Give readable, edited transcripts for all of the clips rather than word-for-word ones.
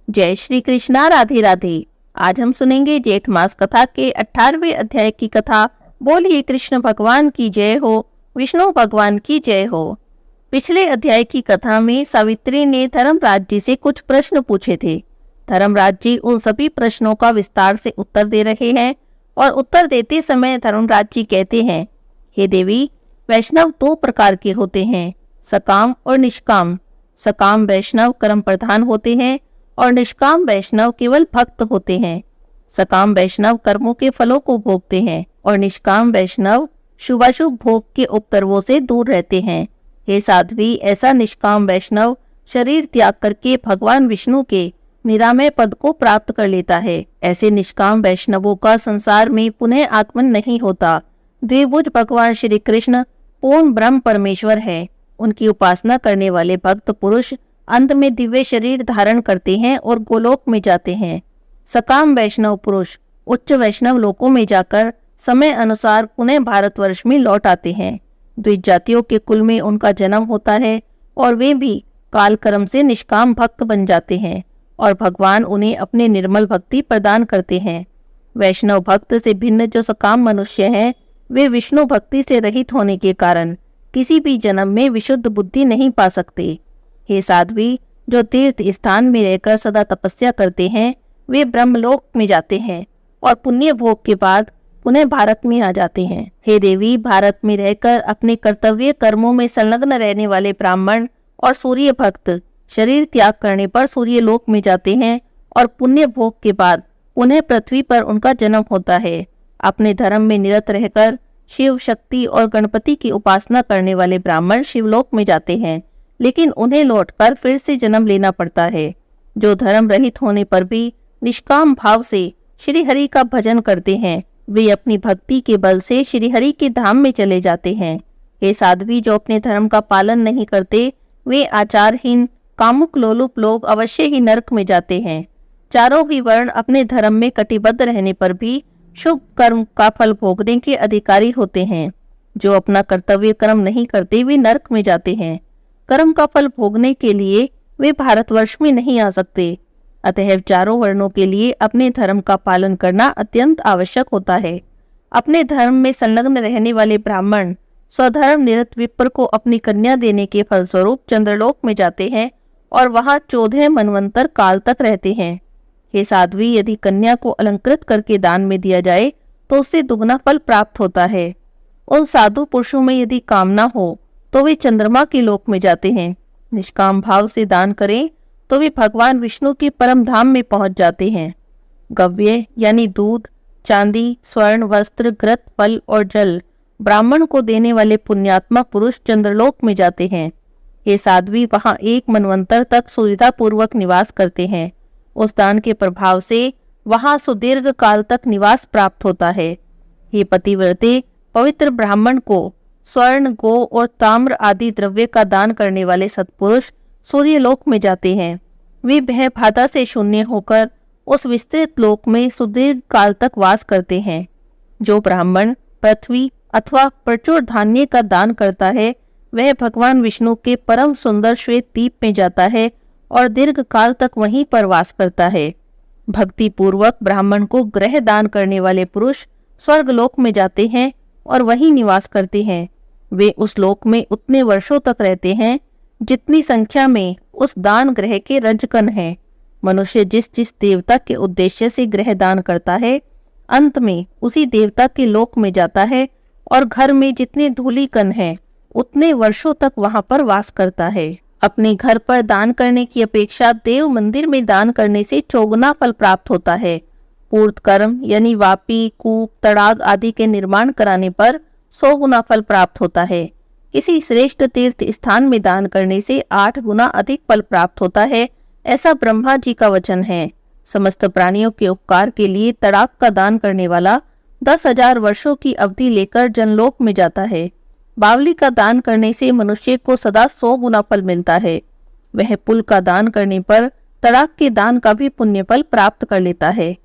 जय श्री कृष्णा। राधे राधे। आज हम सुनेंगे जेठ मास कथा के 18वें अध्याय की कथा। बोलिए कृष्ण भगवान की जय हो, विष्णु भगवान की जय हो। पिछले अध्याय की कथा में सावित्री ने धर्मराज जी से कुछ प्रश्न पूछे थे। धर्मराज जी उन सभी प्रश्नों का विस्तार से उत्तर दे रहे हैं और उत्तर देते समय धर्मराज जी कहते हैं, हे देवी, वैष्णव दो प्रकार के होते हैं, सकाम और निष्काम। सकाम वैष्णव कर्म प्रधान होते हैं और निष्काम वैष्णव केवल भक्त होते हैं। सकाम वैष्णव कर्मों के फलों को भोगते हैं और निष्काम वैष्णव शुभाशुभ भोग के उपद्रवों से दूर रहते हैं। हे साध्वी, ऐसा निष्काम वैष्णव शरीर त्याग करके भगवान विष्णु के निरामय पद को प्राप्त कर लेता है। ऐसे निष्काम वैष्णवों का संसार में पुनः आगमन नहीं होता। द्विभुज भगवान श्री कृष्ण पूर्ण ब्रह्म परमेश्वर है। उनकी उपासना करने वाले भक्त पुरुष अंत में दिव्य शरीर धारण करते हैं और गोलोक में जाते हैं। सकाम वैष्णव पुरुष उच्च वैष्णव लोकों में जाकर समय अनुसार पुनः भारतवर्ष में लौट आते हैं। द्विज जातियों के कुल में उनका जन्म होता है और वे भी काल कर्म से निष्काम भक्त बन जाते हैं और भगवान उन्हें अपने निर्मल भक्ति प्रदान करते हैं। वैष्णव भक्त से भिन्न जो सकाम मनुष्य हैं, वे विष्णु भक्ति से रहित होने के कारण किसी भी जन्म में विशुद्ध बुद्धि नहीं पा सकते। हे साध्वी, जो तीर्थ स्थान में रहकर सदा तपस्या करते हैं, वे ब्रह्मलोक में जाते हैं और पुण्य भोग के बाद पुनः भारत में आ जाते हैं। हे देवी, भारत में रहकर अपने कर्तव्य कर्मों में संलग्न रहने वाले ब्राह्मण और सूर्य भक्त शरीर त्याग करने पर सूर्य लोक में जाते हैं और पुण्य भोग के बाद पुनः पृथ्वी पर उनका जन्म होता है। अपने धर्म में निरत रहकर शिव, शक्ति और गणपति की उपासना करने वाले ब्राह्मण शिवलोक में जाते हैं, लेकिन उन्हें लौटकर फिर से जन्म लेना पड़ता है। जो धर्म रहित होने पर भी निष्काम भाव से श्री हरि का भजन करते हैं, वे अपनी भक्ति के बल से श्री हरि के धाम में चले जाते हैं। हे साध्वी, जो अपने धर्म का पालन नहीं करते, वे आचारहीन कामुक लोलुप लोग अवश्य ही नरक में जाते हैं। चारों ही वर्ण अपने धर्म में कटिबद्ध रहने पर भी शुभ कर्म का फल भोगने के अधिकारी होते हैं। जो अपना कर्तव्य कर्म नहीं करते, वे नरक में जाते हैं। कर्म का फल भोगने के लिए वे भारतवर्ष में नहीं आ सकते। अतः चारों वर्णों के लिए अपने धर्म का पालन करना अत्यंत आवश्यक होता है। अपने धर्म में संलग्न रहने वाले ब्राह्मण स्वधर्म निरत विप्र को अपनी कन्या देने के फलस्वरूप चंद्रलोक में जाते हैं और वहां 14 मनवंतर काल तक रहते हैं। हे साध्वी, यदि कन्या को अलंकृत करके दान में दिया जाए तो उससे दुगना फल प्राप्त होता है। उन साधु पुरुषों में यदि कामना हो तो वे चंद्रमा के लोक में जाते हैं। निष्काम भाव से दान करें तो वे भगवान विष्णु के परम धाम में पहुंच जाते हैं। गव्य यानी दूध, चांदी, स्वर्ण, वस्त्र, घृत, फल और जल ब्राह्मण को देने वाले पुण्यात्मा पुरुष चंद्रलोक में जाते हैं। ये साध्वी वहां 1 मनवंतर तक सुविधा पूर्वक निवास करते हैं। उस दान के प्रभाव से वहां सुदीर्घ काल तक निवास प्राप्त होता है। ये पतिव्रते पवित्र ब्राह्मण को स्वर्ण, गो और ताम्र आदि द्रव्य का दान करने वाले सत्पुरुष सूर्यलोक में जाते हैं। वे भय बाधा से शून्य होकर उस विस्तृत लोक में सुदीर्घ काल तक वास करते हैं। जो ब्राह्मण पृथ्वी अथवा प्रचुर धान्य का दान करता है, वह भगवान विष्णु के परम सुंदर श्वेत दीप में जाता है और दीर्घ काल तक वहीं पर वास करता है। भक्ति पूर्वक ब्राह्मण को ग्रह दान करने वाले पुरुष स्वर्गलोक में जाते हैं और वहीं निवास करते हैं। वे उस लोक में उतने वर्षों तक रहते हैं जितनी संख्या में उस दान ग्रह के रजकण हैं। मनुष्य जिस जिस देवता के उद्देश्य से ग्रह दान करता है, अंत में उसी देवता के लोक में जाता है और घर में जितने धूली कण हैं, उतने वर्षों तक वहां पर वास करता है। अपने घर पर दान करने की अपेक्षा देव मंदिर में दान करने से चौगुना फल प्राप्त होता है। पूर्त कर्म यानी वापी, कूप, तड़ाग आदि के निर्माण कराने पर 100 गुना फल प्राप्त होता है। किसी श्रेष्ठ तीर्थ स्थान में दान करने से 8 गुना अधिक फल प्राप्त होता है, ऐसा ब्रह्मा जी का वचन है। समस्त प्राणियों के उपकार के लिए तड़ाग का दान करने वाला 10,000 वर्षों की अवधि लेकर जनलोक में जाता है। बावली का दान करने से मनुष्य को सदा 100 गुना फल मिलता है। वह पुल का दान करने पर तड़ाग के दान का भी पुण्य फल प्राप्त कर लेता है।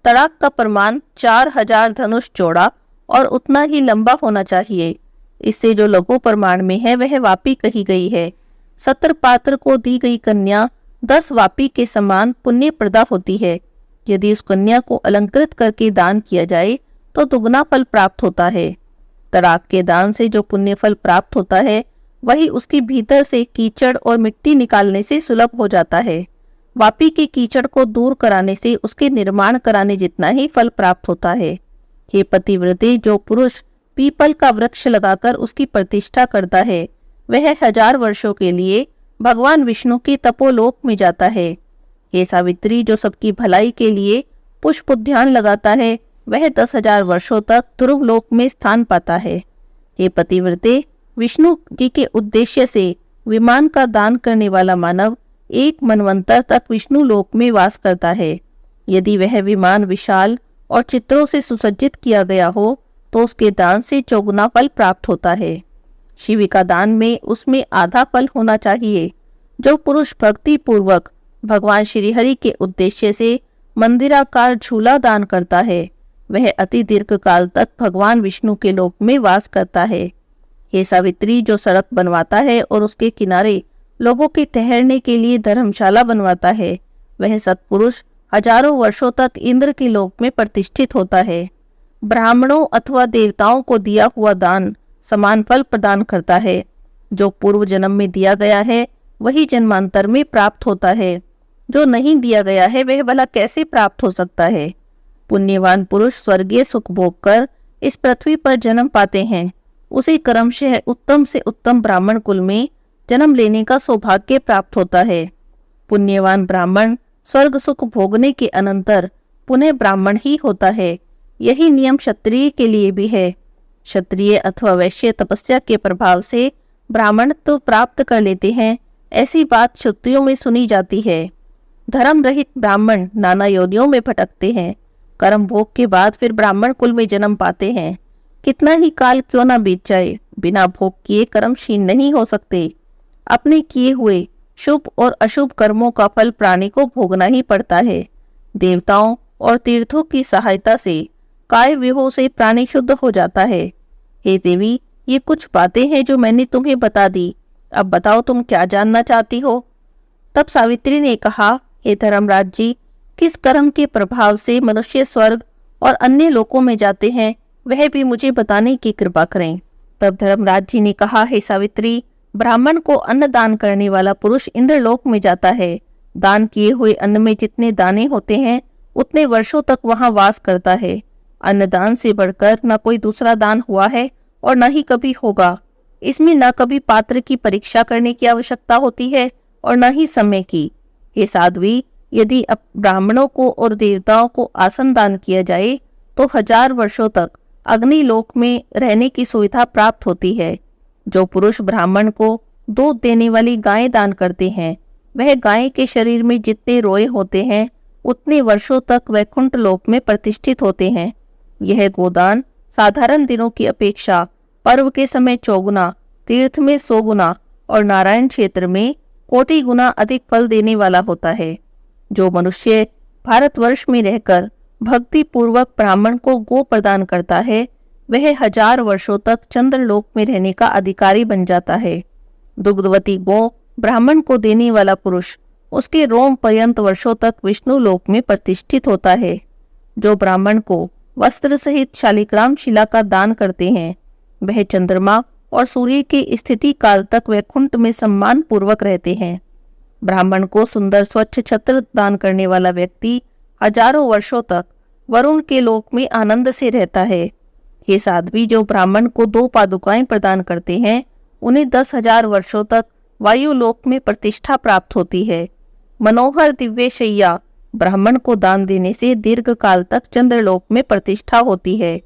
तड़ाग का प्रमाण 4000 धनुष चौड़ा और उतना ही लंबा होना चाहिए। इससे जो लघु प्रमाण में है वह वापी कही गई है। 70 पात्र को दी गई कन्या 10 वापी के समान पुण्य प्रदा होती है। यदि उस कन्या को अलंकृत करके दान किया जाए तो दुगना फल प्राप्त होता है। तड़ाक के दान से जो पुण्य फल प्राप्त होता है वही उसके भीतर से कीचड़ और मिट्टी निकालने से सुलभ हो जाता है। वापी के कीचड़ को दूर कराने से उसके निर्माण कराने जितना ही फल प्राप्त होता है। हे पतिव्रते, जो पुरुष पीपल का वृक्ष लगाकर उसकी प्रतिष्ठा करता है वह 1000 वर्षों के लिए भगवान विष्णु के तपोलोक में जाता है। हे सावित्री, जो सबकी भलाई के लिए पुष्प उद्यान लगाता है वह 10,000 वर्षों तक ध्रुव लोक में स्थान पाता है। हे पतिव्रते, विष्णु जी के उद्देश्य से विमान का दान करने वाला मानव 1 मनवंतर तक विष्णु लोक में वास करता है। यदि वह विमान विशाल और चित्रों से सुसज्जित किया गया हो तो उसके दान से चौगुना फल प्राप्त होता है। शिविका दान में उसमें आधा फल होना चाहिए। जो पुरुष भक्ति पूर्वक भगवान श्रीहरि के उद्देश्य से मंदिराकार झूला दान करता है वह अति दीर्घ काल तक भगवान विष्णु के लोक में वास करता है। हे सावित्री, जो सड़क बनवाता है और उसके किनारे लोगों के ठहरने के लिए धर्मशाला बनवाता है वह सत्पुरुष हजारों वर्षों तक इंद्र के लोक में प्रतिष्ठित होता है। ब्राह्मणों अथवा देवताओं को दिया हुआ दान समान फल प्रदान करता है। जो पूर्व जन्म में दिया गया है वही जन्मांतर में प्राप्त होता है। जो नहीं दिया गया है वह भला कैसे प्राप्त हो सकता है। पुण्यवान पुरुष स्वर्गीय सुख भोग कर इस पृथ्वी पर जन्म पाते हैं। उसी क्रमशः उत्तम से उत्तम ब्राह्मण कुल में जन्म लेने का सौभाग्य प्राप्त होता है। पुण्यवान ब्राह्मण स्वर्ग सुख भोगने के अनंतर पुनः ब्राह्मण ही होता है। यही नियम क्षत्रिय के लिए भी है। क्षत्रिय अथवा वैश्य तपस्या के प्रभाव से ब्राह्मण तो प्राप्त कर लेते हैं, ऐसी बात श्रुतियों में सुनी जाती है। धर्म रहित ब्राह्मण नाना योनियों में भटकते हैं। कर्म भोग के बाद फिर ब्राह्मण कुल में जन्म पाते हैं। कितना ही काल क्यों न बीत जाए, बिना भोग किए कर्म क्षीण नहीं हो सकते। अपने किए हुए शुभ और अशुभ कर्मों का फल प्राणी को भोगना ही पड़ता है। देवताओं और तीर्थों की सहायता से काय विहो से प्राणी शुद्ध हो जाता है। हे देवी, ये कुछ बातें हैं जो मैंने तुम्हें बता दी। अब बताओ तुम क्या जानना चाहती हो। तब सावित्री ने कहा, हे धर्मराज जी, किस कर्म के प्रभाव से मनुष्य स्वर्ग और अन्य लोकों में जाते हैं वह भी मुझे बताने की कृपा करें। तब धर्मराज जी ने कहा, हे सावित्री, ब्राह्मण को अन्न दान करने वाला पुरुष इंद्रलोक में जाता है। दान किए हुए अन्न में जितने दाने होते हैं उतने वर्षों तक वहां वास करता है। अन्नदान से बढ़कर न कोई दूसरा दान हुआ है और न ही कभी होगा। इसमें न कभी पात्र की परीक्षा करने की आवश्यकता होती है और न ही समय की। हे साध्वी, यदि अब ब्राह्मणों को और देवताओं को आसन दान किया जाए तो 1000 वर्षों तक अग्निलोक में रहने की सुविधा प्राप्त होती है। जो पुरुष ब्राह्मण को दूध देने वाली गायें दान करते हैं वह गाय के शरीर में जितने रोए होते हैं उतने वर्षों तक वैकुंठ लोक में प्रतिष्ठित होते हैं। यह गोदान साधारण दिनों की अपेक्षा पर्व के समय 4 गुना, तीर्थ में 100 गुना और नारायण क्षेत्र में कोटि गुना अधिक फल देने वाला होता है। जो मनुष्य भारतवर्ष में रहकर भक्ति पूर्वक ब्राह्मण को गो प्रदान करता है वह 1000 वर्षों तक चंद्रलोक में रहने का अधिकारी बन जाता है। दुग्धवती गो ब्राह्मण को देने वाला पुरुष उसके रोम पर्यंत वर्षों तक विष्णु लोक में प्रतिष्ठित होता है। जो ब्राह्मण को वस्त्र सहित शालिग्राम शिला का दान करते हैं वह चंद्रमा और सूर्य की स्थिति काल तक वैकुंठ में सम्मान पूर्वक रहते हैं। ब्राह्मण को सुंदर स्वच्छ छत्र दान करने वाला व्यक्ति हजारों वर्षों तक वरुण के लोक में आनंद से रहता है। हे साध्वी, जो ब्राह्मण को 2 पादुकाएं प्रदान करते हैं उन्हें 10,000 वर्षों तक वायु लोक में प्रतिष्ठा प्राप्त होती है। मनोहर दिव्य शैया ब्राह्मण को दान देने से दीर्घ काल तक चंद्रलोक में प्रतिष्ठा होती है।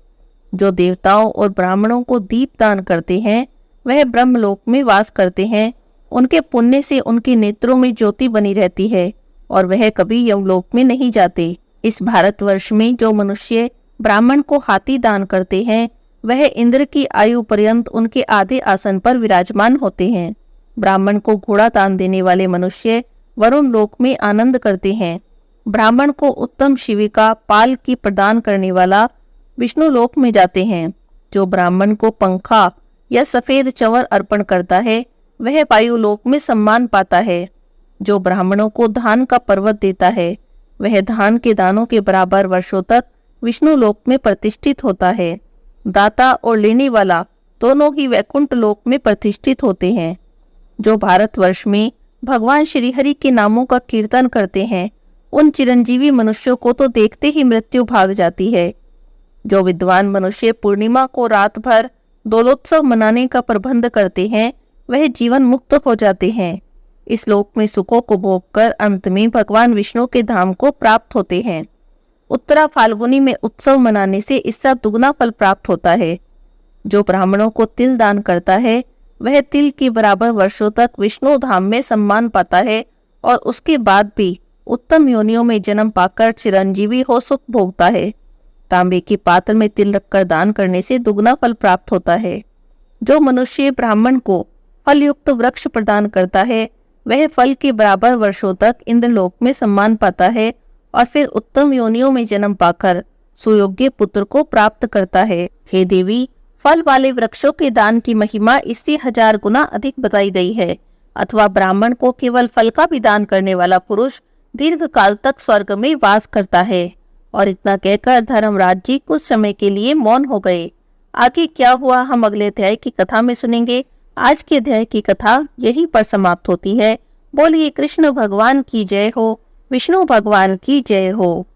जो देवताओं और ब्राह्मणों को दीप दान करते हैं वह ब्रह्मलोक में वास करते हैं। उनके पुण्य से उनके नेत्रों में ज्योति बनी रहती है और वह कभी यमलोक में नहीं जाते। इस भारतवर्ष में जो मनुष्य ब्राह्मण को हाथी दान करते हैं वह इंद्र की आयु पर्यंत उनके आधे आसन पर विराजमान होते हैं। ब्राह्मण को घोड़ा दान देने वाले मनुष्य वरुण लोक में आनंद करते हैं। ब्राह्मण को उत्तम शिविका पाल की प्रदान करने वाला विष्णु लोक में जाते हैं। जो ब्राह्मण को पंखा या सफेद चंवर अर्पण करता है वह वायु लोक में सम्मान पाता है। जो ब्राह्मणों को धान का पर्वत देता है, वह धान के दानों के बराबर वर्षों तक विष्णु लोक में प्रतिष्ठित होता है। दाता और लेने वाला दोनों ही वैकुंठ लोक में प्रतिष्ठित होते हैं। जो भारतवर्ष में भगवान श्री हरि के नामों का कीर्तन करते हैं, उन चिरंजीवी मनुष्यों को तो देखते ही मृत्यु भाग जाती है। जो विद्वान मनुष्य पूर्णिमा को रात भर दोलोत्सव मनाने का प्रबंध करते हैं, वह जीवन मुक्त हो जाते हैं। इस लोक में सुखों को भोगकर अंत में भगवान विष्णु के धाम को प्राप्त होते हैं। उत्तरा फाल्गुनी में उत्सव मनाने से इसका दुगना फल प्राप्त होता है। जो ब्राह्मणों को तिल दान करता है, वह तिल के बराबर वर्षों तक विष्णु धाम में सम्मान पाता है और उसके बाद भी उत्तम योनियों में जन्म पाकर चिरंजीवी हो सुख भोगता है। तांबे के पात्र में तिल रखकर दान करने से दुगना फल प्राप्त होता है। जो मनुष्य ब्राह्मण को फल युक्त वृक्ष प्रदान करता है, वह फल के बराबर वर्षों तक इंद्रलोक में सम्मान पाता है और फिर उत्तम योनियों में जन्म पाकर सुयोग्य पुत्र को प्राप्त करता है। हे देवी, फल वाले वृक्षों के दान की महिमा इससे 1000 गुना अधिक बताई गई है। अथवा ब्राह्मण को केवल फल का भी दान करने वाला पुरुष दीर्घ काल तक स्वर्ग में वास करता है। और इतना कहकर धर्मराज जी कुछ समय के लिए मौन हो गए। आगे क्या हुआ हम अगले अध्याय की कथा में सुनेंगे। आज के अध्याय की कथा यहीं पर समाप्त होती है। बोलिए कृष्ण भगवान की जय हो, विष्णु भगवान की जय हो।